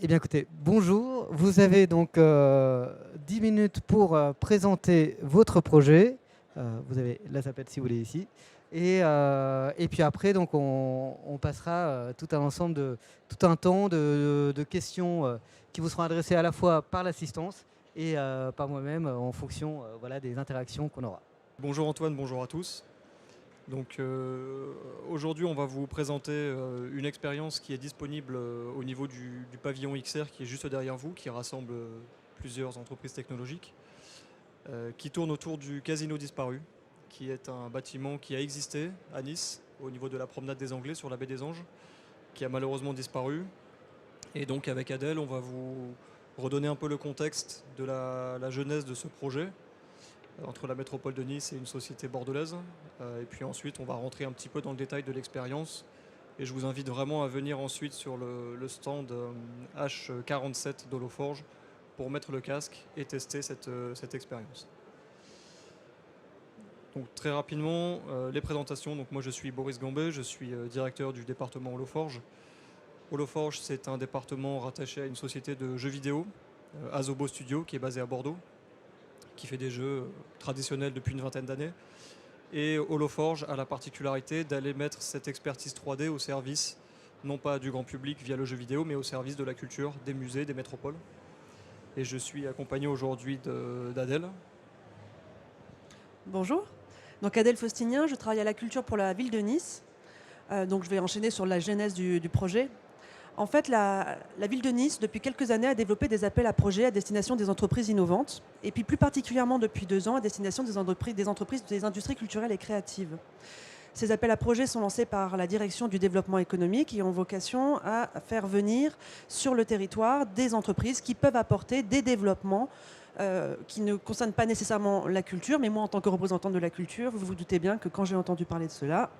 Eh bien, écoutez, bonjour. Vous avez donc 10 minutes pour présenter votre projet. Vous avez la sapette si vous voulez ici. Et puis après, donc, on passera tout un ensemble tout un temps de questions qui vous seront adressées à la fois par l'assistance et par moi-même en fonction voilà, des interactions qu'on aura. Bonjour Antoine, bonjour à tous. Donc aujourd'hui on va vous présenter une expérience qui est disponible au niveau du pavillon XR qui est juste derrière vous, qui rassemble plusieurs entreprises technologiques, qui tourne autour du Casino Disparu, qui est un bâtiment qui a existé à Nice, au niveau de la promenade des Anglais sur la baie des Anges, qui a malheureusement disparu. Et donc avec Adèle, on va vous redonner un peu le contexte de la genèse de ce projet, entre la métropole de Nice et une société bordelaise. Et puis ensuite, on va rentrer un petit peu dans le détail de l'expérience. Et je vous invite vraiment à venir ensuite sur le stand H47 d'Holoforge pour mettre le casque et tester cette expérience. Donc très rapidement, les présentations. Donc moi je suis Boris Gambé, je suis directeur du département Holoforge. Holoforge, c'est un département rattaché à une société de jeux vidéo, Asobo Studio, qui est basée à Bordeaux, qui fait des jeux traditionnels depuis une vingtaine d'années. Et Holoforge a la particularité d'aller mettre cette expertise 3D au service, non pas du grand public via le jeu vidéo, mais au service de la culture, des musées, des métropoles. Et je suis accompagné aujourd'hui d'Adèle. Bonjour, donc Adèle Faustinien, je travaille à la culture pour la ville de Nice. Donc je vais enchaîner sur la genèse du projet. En fait, la ville de Nice, depuis quelques années, a développé des appels à projets à destination des entreprises innovantes, et puis plus particulièrement depuis 2 ans à destination des entreprises des industries culturelles et créatives. Ces appels à projets sont lancés par la direction du développement économique et ont vocation à faire venir sur le territoire des entreprises qui peuvent apporter des développements qui ne concernent pas nécessairement la culture, mais moi, en tant que représentante de la culture, vous vous doutez bien que quand j'ai entendu parler de cela,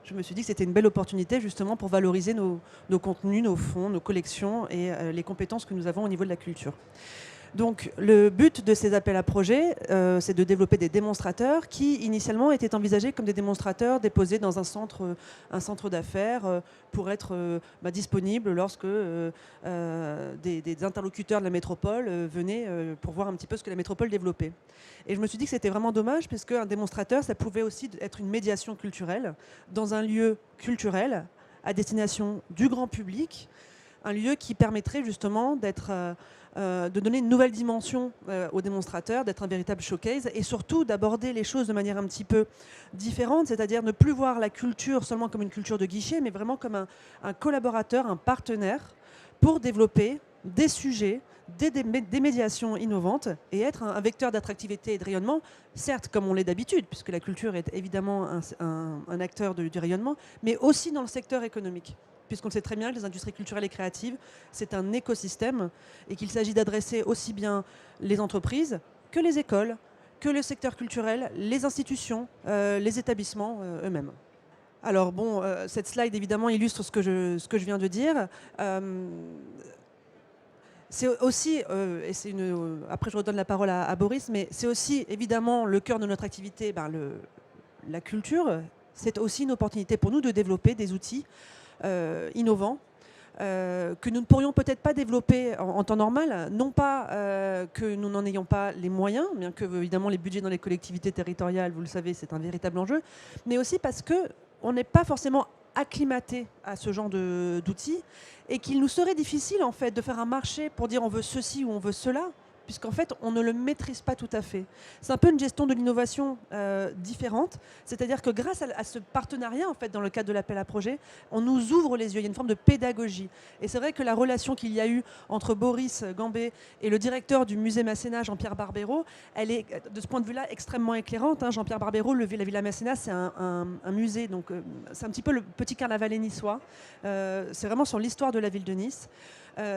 je me suis dit que c'était une belle opportunité justement pour valoriser nos contenus, nos fonds, nos collections et les compétences que nous avons au niveau de la culture. Donc le but de ces appels à projets, c'est de développer des démonstrateurs qui initialement étaient envisagés comme des démonstrateurs déposés dans un centre d'affaires pour être disponibles lorsque des interlocuteurs de la métropole venaient pour voir un petit peu ce que la métropole développait. Et je me suis dit que c'était vraiment dommage parce qu'un démonstrateur, ça pouvait aussi être une médiation culturelle dans un lieu culturel à destination du grand public, un lieu qui permettrait justement de donner une nouvelle dimension aux démonstrateurs, d'être un véritable showcase et surtout d'aborder les choses de manière un petit peu différente, c'est-à-dire ne plus voir la culture seulement comme une culture de guichet, mais vraiment comme un collaborateur, un partenaire pour développer des sujets, des médiations innovantes et être un vecteur d'attractivité et de rayonnement, certes comme on l'est d'habitude, puisque la culture est évidemment un acteur du rayonnement, mais aussi dans le secteur économique. Puisqu'on sait très bien que les industries culturelles et créatives, c'est un écosystème et qu'il s'agit d'adresser aussi bien les entreprises que les écoles, que le secteur culturel, les institutions, les établissements eux-mêmes. Alors bon, cette slide évidemment illustre ce que je viens de dire. C'est aussi, après je redonne la parole à Boris, mais c'est aussi évidemment le cœur de notre activité, la culture. C'est aussi une opportunité pour nous de développer des outils innovants que nous ne pourrions peut-être pas développer en temps normal, non pas que nous n'en ayons pas les moyens, bien que évidemment les budgets dans les collectivités territoriales, vous le savez, c'est un véritable enjeu, mais aussi parce qu'on n'est pas forcément acclimaté à ce genre d'outils et qu'il nous serait difficile en fait de faire un marché pour dire on veut ceci ou on veut cela, puisqu'en fait, on ne le maîtrise pas tout à fait. C'est un peu une gestion de l'innovation différente, c'est-à-dire que grâce à ce partenariat, en fait, dans le cadre de l'appel à projet, on nous ouvre les yeux, il y a une forme de pédagogie. Et c'est vrai que la relation qu'il y a eu entre Boris Gambé et le directeur du musée Masséna, Jean-Pierre Barbero, elle est, de ce point de vue-là, extrêmement éclairante. Jean-Pierre Barbero, la Villa Masséna, c'est un musée, donc c'est un petit peu le petit carnaval niçois. C'est vraiment sur l'histoire de la ville de Nice.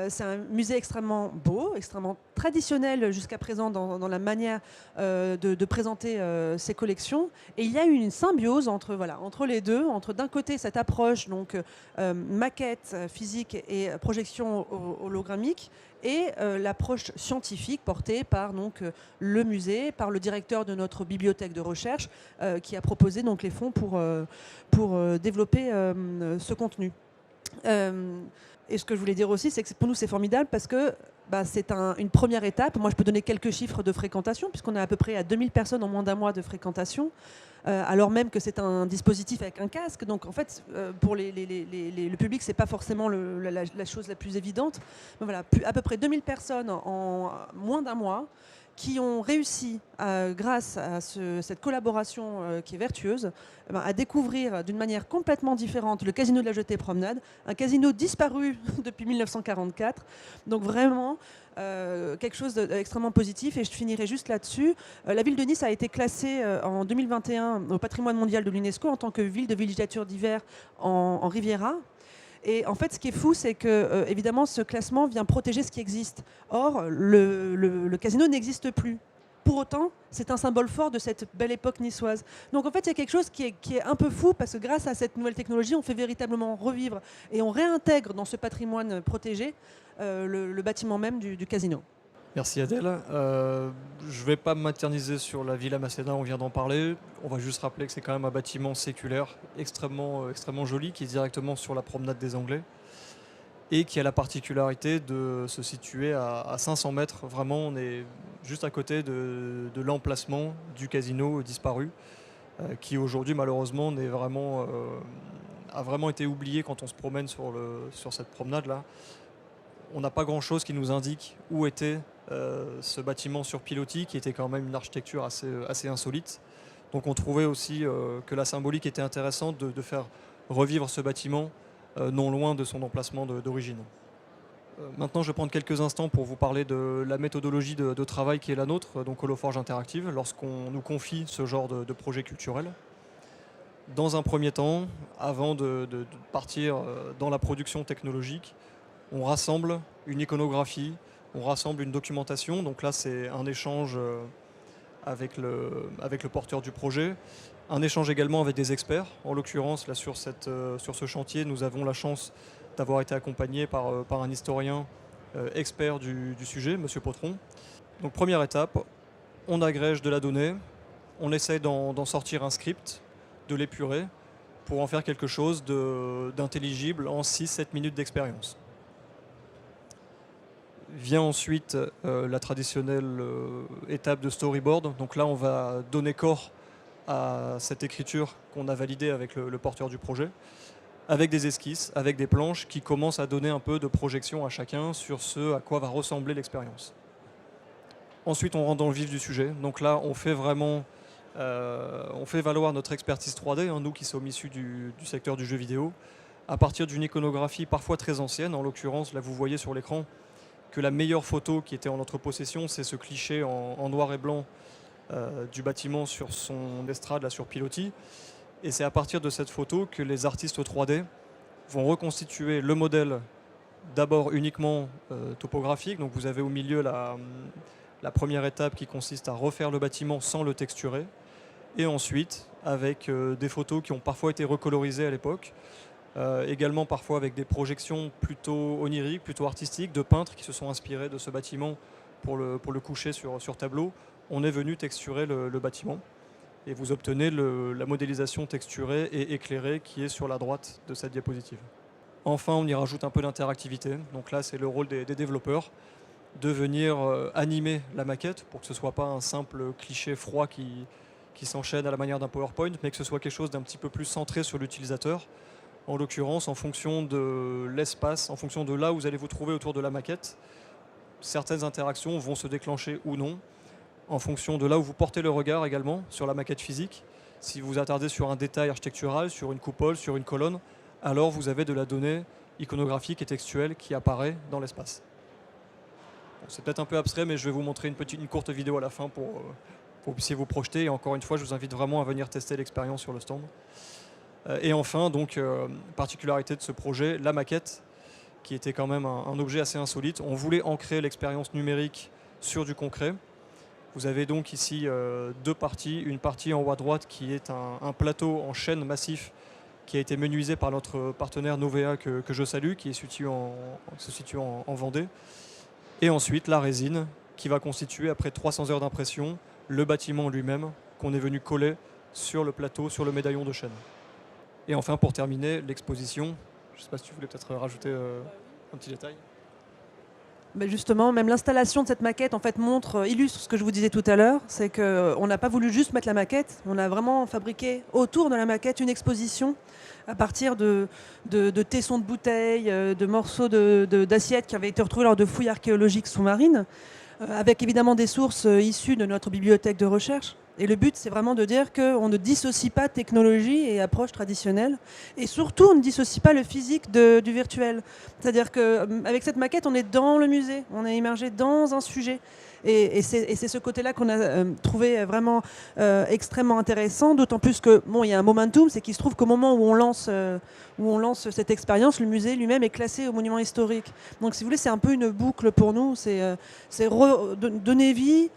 C'est un musée extrêmement beau, extrêmement traditionnel jusqu'à présent dans la manière de présenter ses collections. Et il y a eu une symbiose entre les deux, entre d'un côté cette approche donc maquette physique et projection hologrammique, et l'approche scientifique portée par donc, le musée, par le directeur de notre bibliothèque de recherche qui a proposé donc, les fonds pour développer ce contenu. Et ce que je voulais dire aussi, c'est que pour nous, c'est formidable parce que c'est une première étape. Moi, je peux donner quelques chiffres de fréquentation, puisqu'on est à peu près à 2000 personnes en moins d'un mois de fréquentation, alors même que c'est un dispositif avec un casque. Donc, en fait, pour le public, ce n'est pas forcément la chose la plus évidente. Mais voilà, à peu près 2000 personnes en moins d'un mois qui ont réussi, grâce à cette collaboration qui est vertueuse, à découvrir d'une manière complètement différente le casino de la Jetée Promenade, un casino disparu depuis 1944. Donc vraiment, quelque chose d'extrêmement positif. Et je finirai juste là-dessus. La ville de Nice a été classée en 2021 au patrimoine mondial de l'UNESCO en tant que ville de villégiature d'hiver en Riviera. Et en fait, ce qui est fou, c'est que, évidemment, ce classement vient protéger ce qui existe. Or, le casino n'existe plus. Pour autant, c'est un symbole fort de cette belle époque niçoise. Donc en fait, il y a quelque chose qui est un peu fou, parce que grâce à cette nouvelle technologie, on fait véritablement revivre et on réintègre dans ce patrimoine protégé le bâtiment même du casino. Merci Adèle. Je ne vais pas m'éterniser sur la Villa Masséna, on vient d'en parler. On va juste rappeler que c'est quand même un bâtiment séculaire extrêmement joli qui est directement sur la promenade des Anglais et qui a la particularité de se situer à 500 mètres. Vraiment, on est juste à côté de l'emplacement du casino disparu qui aujourd'hui malheureusement a vraiment été oublié quand on se promène sur cette promenade-là. On n'a pas grand-chose qui nous indique où était ce bâtiment sur pilotis, qui était quand même une architecture assez insolite. Donc on trouvait aussi que la symbolique était intéressante de faire revivre ce bâtiment non loin de son emplacement d'origine. Maintenant, je vais prendre quelques instants pour vous parler de la méthodologie de travail qui est la nôtre, donc Holoforge Interactive, lorsqu'on nous confie ce genre de projet culturel. Dans un premier temps, avant de partir dans la production technologique, on rassemble une iconographie, on rassemble une documentation. Donc là, c'est un échange avec le porteur du projet, un échange également avec des experts. En l'occurrence, là, sur ce chantier, nous avons la chance d'avoir été accompagnés par un historien expert du sujet, M. Potron. Donc première étape, on agrège de la donnée, on essaye d'en sortir un script, de l'épurer, pour en faire quelque chose d'intelligible en 6-7 minutes d'expérience. Vient ensuite la traditionnelle étape de storyboard. Donc là, on va donner corps à cette écriture qu'on a validée avec le porteur du projet, avec des esquisses, avec des planches qui commencent à donner un peu de projection à chacun sur ce à quoi va ressembler l'expérience. Ensuite, on rentre dans le vif du sujet. Donc là, on fait valoir notre expertise 3D, nous qui sommes issus du secteur du jeu vidéo, à partir d'une iconographie parfois très ancienne. En l'occurrence, là, vous voyez sur l'écran que la meilleure photo qui était en notre possession, c'est ce cliché en noir et blanc du bâtiment sur son estrade, là, sur pilotis. Et c'est à partir de cette photo que les artistes 3D vont reconstituer le modèle, d'abord uniquement topographique. Donc vous avez au milieu la première étape qui consiste à refaire le bâtiment sans le texturer. Et ensuite, avec des photos qui ont parfois été recolorisées à l'époque, également parfois avec des projections plutôt oniriques, plutôt artistiques, de peintres qui se sont inspirés de ce bâtiment pour le coucher sur tableau. On est venu texturer le bâtiment et vous obtenez la modélisation texturée et éclairée qui est sur la droite de cette diapositive. Enfin, on y rajoute un peu d'interactivité. Donc là, c'est le rôle des développeurs de venir animer la maquette pour que ce ne soit pas un simple cliché froid qui s'enchaîne à la manière d'un PowerPoint, mais que ce soit quelque chose d'un petit peu plus centré sur l'utilisateur. En l'occurrence, en fonction de l'espace, en fonction de là où vous allez vous trouver autour de la maquette, certaines interactions vont se déclencher ou non, en fonction de là où vous portez le regard également sur la maquette physique. Si vous attardez sur un détail architectural, sur une coupole, sur une colonne, alors vous avez de la donnée iconographique et textuelle qui apparaît dans l'espace. Bon, c'est peut-être un peu abstrait, mais je vais vous montrer une courte vidéo à la fin pour que vous puissiez vous projeter. Et encore une fois, je vous invite vraiment à venir tester l'expérience sur le stand. Et enfin, donc, particularité de ce projet, la maquette, qui était quand même un objet assez insolite. On voulait ancrer l'expérience numérique sur du concret. Vous avez donc ici deux parties. Une partie en haut à droite qui est un plateau en chêne massif qui a été menuisé par notre partenaire Novea que je salue, qui se situe en Vendée. Et ensuite la résine qui va constituer, après 300 heures d'impression, le bâtiment lui-même qu'on est venu coller sur le plateau, sur le médaillon de chêne. Et enfin, pour terminer, l'exposition. Je ne sais pas si tu voulais peut-être rajouter un petit détail. Ben justement, même l'installation de cette maquette en fait illustre ce que je vous disais tout à l'heure, c'est qu'on n'a pas voulu juste mettre la maquette, on a vraiment fabriqué autour de la maquette une exposition à partir de tessons de bouteilles, de morceaux d'assiettes qui avaient été retrouvés lors de fouilles archéologiques sous-marines, avec évidemment des sources issues de notre bibliothèque de recherche. Et le but, c'est vraiment de dire qu'on ne dissocie pas technologie et approche traditionnelle. Et surtout, on ne dissocie pas le physique du virtuel. C'est-à-dire qu'avec cette maquette, on est dans le musée, on est immergé dans un sujet. Et c'est ce côté-là qu'on a trouvé vraiment extrêmement intéressant, d'autant plus que, bon, il y a un momentum, c'est qu'il se trouve qu'au moment où on lance cette expérience, le musée lui-même est classé au monument historique. Donc, si vous voulez, c'est un peu une boucle pour nous, c'est donner vie,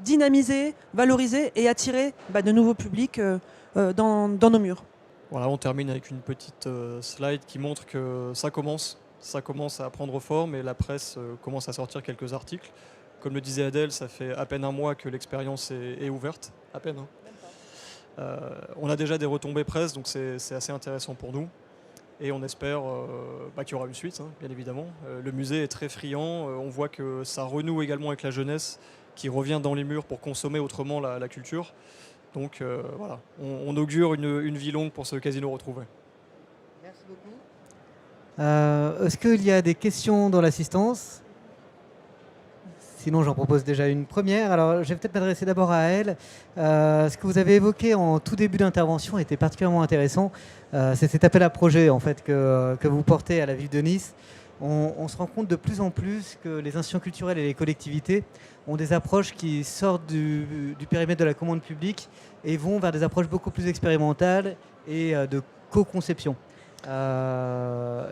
dynamiser, valoriser et attirer de nouveaux publics dans nos murs. Voilà, on termine avec une petite slide qui montre que ça commence à prendre forme et la presse commence à sortir quelques articles. Comme le disait Adèle, ça fait à peine un mois que l'expérience est ouverte, à peine. On a déjà des retombées presse, donc c'est assez intéressant pour nous. Et on espère qu'il y aura une suite, bien évidemment. Le musée est très friand, on voit que ça renoue également avec la jeunesse qui revient dans les murs pour consommer autrement la culture. Donc voilà, on augure une vie longue pour ce Casino Retrouvé. Merci beaucoup. Est-ce qu'il y a des questions dans l'assistance ? Sinon, j'en propose déjà une première. Alors, je vais peut-être m'adresser d'abord à elle. Ce que vous avez évoqué en tout début d'intervention était particulièrement intéressant. C'est cet appel à projet en fait, que vous portez à la ville de Nice. On se rend compte de plus en plus que les institutions culturelles et les collectivités ont des approches qui sortent du périmètre de la commande publique et vont vers des approches beaucoup plus expérimentales et de co-conception.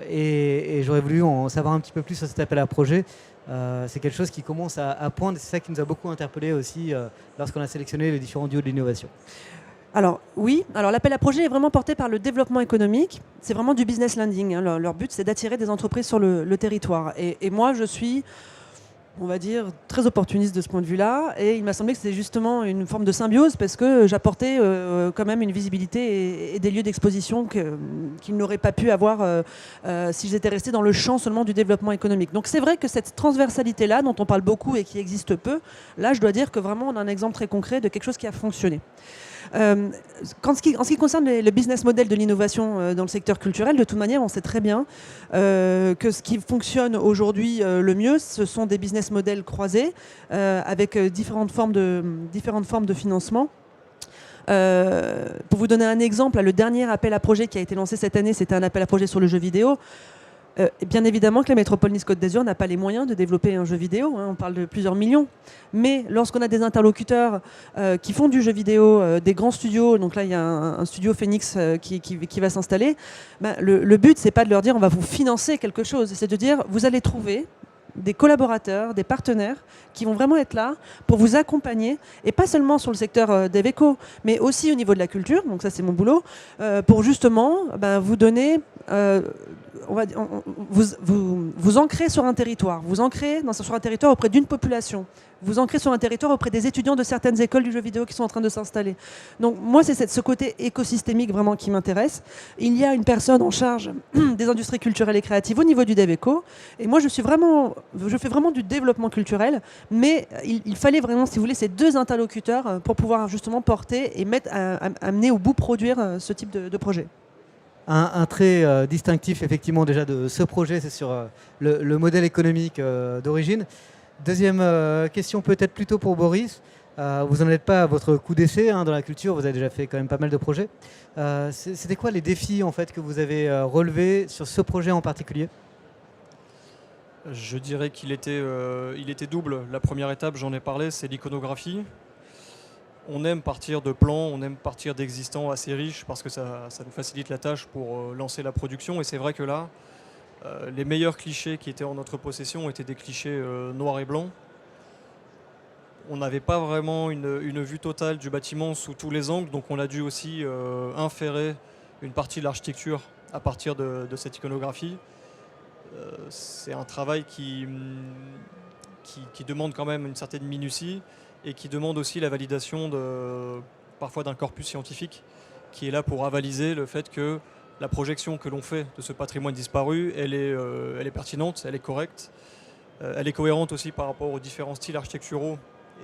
Et j'aurais voulu en savoir un petit peu plus sur cet appel à projet. C'est quelque chose qui commence à poindre, c'est ça qui nous a beaucoup interpellés aussi lorsqu'on a sélectionné les différents duos de l'innovation. Alors oui, l'appel à projet est vraiment porté par le développement économique, c'est vraiment du business lending, leur but c'est d'attirer des entreprises sur le territoire. Et moi je suis, on va dire, très opportuniste de ce point de vue-là, et il m'a semblé que c'était justement une forme de symbiose parce que j'apportais quand même une visibilité et des lieux d'exposition qu'ils n'auraient pas pu avoir si j'étais resté dans le champ seulement du développement économique. Donc c'est vrai que cette transversalité-là, dont on parle beaucoup et qui existe peu, là je dois dire que vraiment on a un exemple très concret de quelque chose qui a fonctionné. En ce qui concerne le business model de l'innovation dans le secteur culturel, de toute manière, on sait très bien que ce qui fonctionne aujourd'hui le mieux, ce sont des business models croisés avec différentes formes de financement. Pour vous donner un exemple, le dernier appel à projet qui a été lancé cette année, c'était un appel à projet sur le jeu vidéo. Bien évidemment que la métropole Nice-Côte d'Azur n'a pas les moyens de développer un jeu vidéo, on parle de plusieurs millions. Mais lorsqu'on a des interlocuteurs qui font du jeu vidéo, des grands studios, donc là il y a un studio Phoenix qui va s'installer, le but c'est pas de leur dire on va vous financer quelque chose, c'est de dire vous allez trouver des collaborateurs, des partenaires qui vont vraiment être là pour vous accompagner, et pas seulement sur le secteur d'Eveco, mais aussi au niveau de la culture, donc ça c'est mon boulot, pour justement vous donner, vous ancrer sur un territoire, vous ancrer sur un territoire auprès d'une population, vous ancrer sur un territoire auprès des étudiants de certaines écoles du jeu vidéo qui sont en train de s'installer. Donc moi c'est ce côté écosystémique vraiment qui m'intéresse. Il y a une personne en charge des industries culturelles et créatives au niveau du DevEco, et moi je fais vraiment du développement culturel, mais il fallait vraiment, si vous voulez, ces deux interlocuteurs pour pouvoir justement porter et amener au bout, produire ce type de projet. Un trait distinctif effectivement déjà de ce projet, c'est sur le modèle économique d'origine. Deuxième question peut-être plutôt pour Boris. Vous n'en êtes pas à votre coup d'essai dans la culture, vous avez déjà fait quand même pas mal de projets. C'était quoi les défis en fait que vous avez relevés sur ce projet en particulier ? Je dirais qu'il était double. La première étape, j'en ai parlé, c'est l'iconographie. On aime partir de plans, on aime partir d'existants assez riches parce que ça nous facilite la tâche pour lancer la production. Et c'est vrai que là, les meilleurs clichés qui étaient en notre possession étaient des clichés noirs et blancs. On n'avait pas vraiment une vue totale du bâtiment sous tous les angles, donc on a dû aussi inférer une partie de l'architecture à partir de cette iconographie. C'est un travail qui demande quand même une certaine minutie et qui demande aussi la validation parfois d'un corpus scientifique qui est là pour avaliser le fait que la projection que l'on fait de ce patrimoine disparu, elle est pertinente, elle est correcte. Elle est cohérente aussi par rapport aux différents styles architecturaux.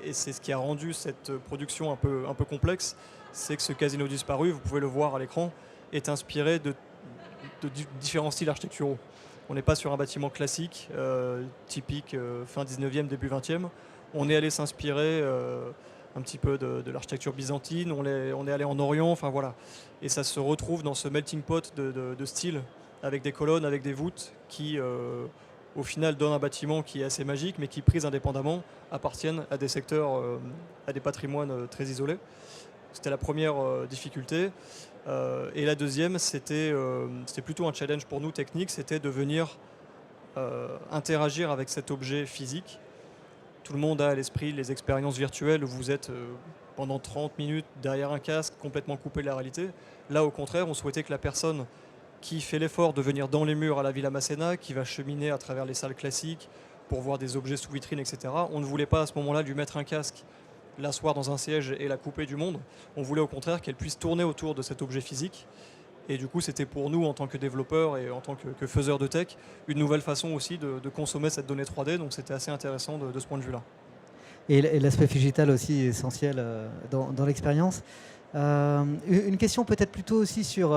Et c'est ce qui a rendu cette production un peu complexe. C'est que ce casino disparu, vous pouvez le voir à l'écran, est inspiré de différents styles architecturaux. On n'est pas sur un bâtiment classique, typique fin 19e, début 20e. On est allé s'inspirer un petit peu de l'architecture byzantine, on est allé en Orient, enfin voilà. Et ça se retrouve dans ce melting pot de styles, avec des colonnes, avec des voûtes, qui au final donnent un bâtiment qui est assez magique, mais qui, pris indépendamment, appartiennent à des secteurs, à des patrimoines très isolés. C'était la première difficulté. Et la deuxième, c'était plutôt un challenge pour nous technique, c'était de venir interagir avec cet objet physique. Tout le monde a à l'esprit les expériences virtuelles où vous êtes pendant 30 minutes derrière un casque, complètement coupé de la réalité. Là, au contraire, on souhaitait que la personne qui fait l'effort de venir dans les murs à la Villa Masséna, qui va cheminer à travers les salles classiques pour voir des objets sous vitrine, etc., on ne voulait pas à ce moment-là lui mettre un casque, l'asseoir dans un siège et la couper du monde. On voulait au contraire qu'elle puisse tourner autour de cet objet physique. Et du coup, c'était pour nous, en tant que développeurs et en tant que faiseurs de tech, une nouvelle façon aussi de consommer cette donnée 3D. Donc c'était assez intéressant de ce point de vue-là. Et l'aspect digital aussi est essentiel dans l'expérience. Une question peut-être plutôt aussi sur,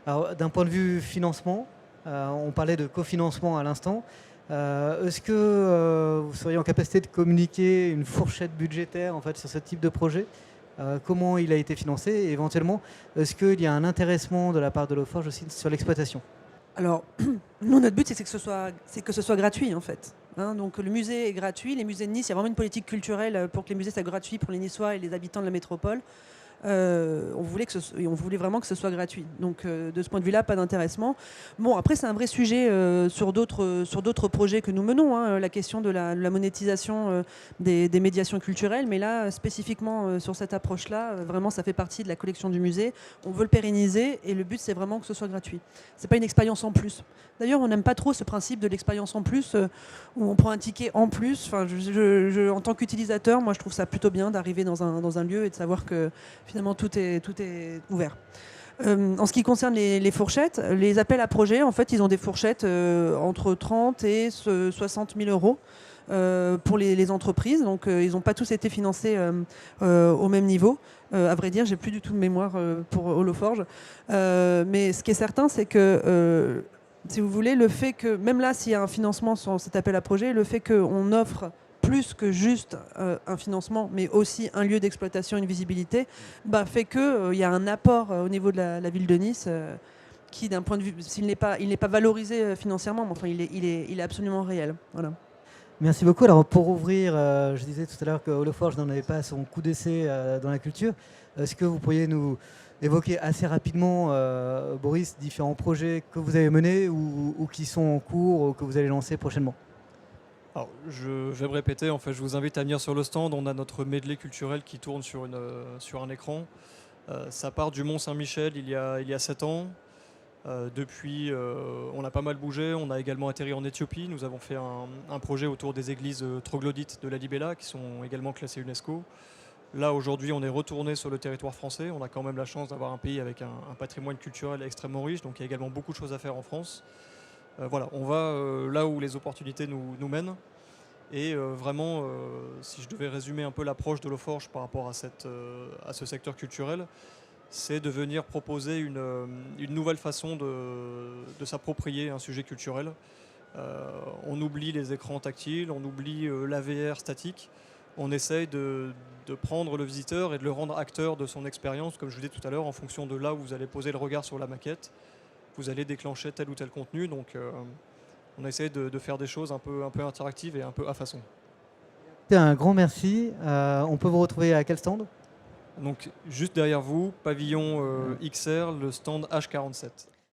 d'un point de vue financement. On parlait de cofinancement à l'instant. Est-ce que vous seriez en capacité de communiquer une fourchette budgétaire en fait, sur ce type de projet ? Comment il a été financé et éventuellement, est-ce qu'il y a un intéressement de la part de Loforge aussi sur l'exploitation ? Alors, nous, notre but, c'est que ce soit gratuit, en fait. Hein, donc, le musée est gratuit. Les musées de Nice, il y a vraiment une politique culturelle pour que les musées soient gratuits pour les Niçois et les habitants de la métropole. On voulait vraiment que ce soit gratuit. Donc, de ce point de vue-là, pas d'intéressement. Bon, après, c'est un vrai sujet sur d'autres projets que nous menons. Hein, la question de la monétisation des médiations culturelles. Mais là, spécifiquement sur cette approche-là, vraiment, ça fait partie de la collection du musée. On veut le pérenniser et le but, c'est vraiment que ce soit gratuit. C'est pas une expérience en plus. D'ailleurs, on n'aime pas trop ce principe de l'expérience en plus où on prend un ticket en plus. Enfin, en tant qu'utilisateur, moi, je trouve ça plutôt bien d'arriver dans un lieu et de savoir que finalement, tout est ouvert. En ce qui concerne les fourchettes, les appels à projets, en fait, ils ont des fourchettes entre 30 et 60 000 euros pour les entreprises. Donc, ils n'ont pas tous été financés au même niveau. À vrai dire, j'ai plus du tout de mémoire pour Holoforge. Mais ce qui est certain, c'est que, si vous voulez, le fait que, même là, s'il y a un financement sur cet appel à projet, le fait qu'on offre plus que juste un financement, mais aussi un lieu d'exploitation, une visibilité, fait qu'il y a un apport au niveau de la ville de Nice qui, d'un point de vue, il n'est pas valorisé financièrement, mais enfin, il est absolument réel. Voilà. Merci beaucoup. Alors pour ouvrir, je disais tout à l'heure que Holoforge n'en avait pas son coup d'essai dans la culture. Est-ce que vous pourriez nous évoquer assez rapidement, Boris, différents projets que vous avez menés ou qui sont en cours ou que vous allez lancer prochainement ? Alors, je vais me répéter, en fait, je vous invite à venir sur le stand. On a notre medley culturel qui tourne sur un écran. Ça part du Mont-Saint-Michel il y a 7 ans. Depuis, on a pas mal bougé. On a également atterri en Éthiopie. Nous avons fait un projet autour des églises troglodytes de Lalibela qui sont également classées UNESCO. Là, aujourd'hui, on est retourné sur le territoire français. On a quand même la chance d'avoir un pays avec un patrimoine culturel extrêmement riche. Donc, il y a également beaucoup de choses à faire en France. Voilà, on va là où les opportunités nous mènent. Et vraiment, si je devais résumer un peu l'approche de Loforge par rapport à ce secteur culturel, c'est de venir proposer une nouvelle façon de s'approprier un sujet culturel. On oublie les écrans tactiles, on oublie la VR statique. On essaye de prendre le visiteur et de le rendre acteur de son expérience, comme je vous disais tout à l'heure, en fonction de là où vous allez poser le regard sur la maquette. Vous allez déclencher tel ou tel contenu. Donc, on essaie de faire des choses un peu interactives et un peu à façon. Un grand merci. On peut vous retrouver à quel stand ? Donc, juste derrière vous, pavillon XR, le stand H47.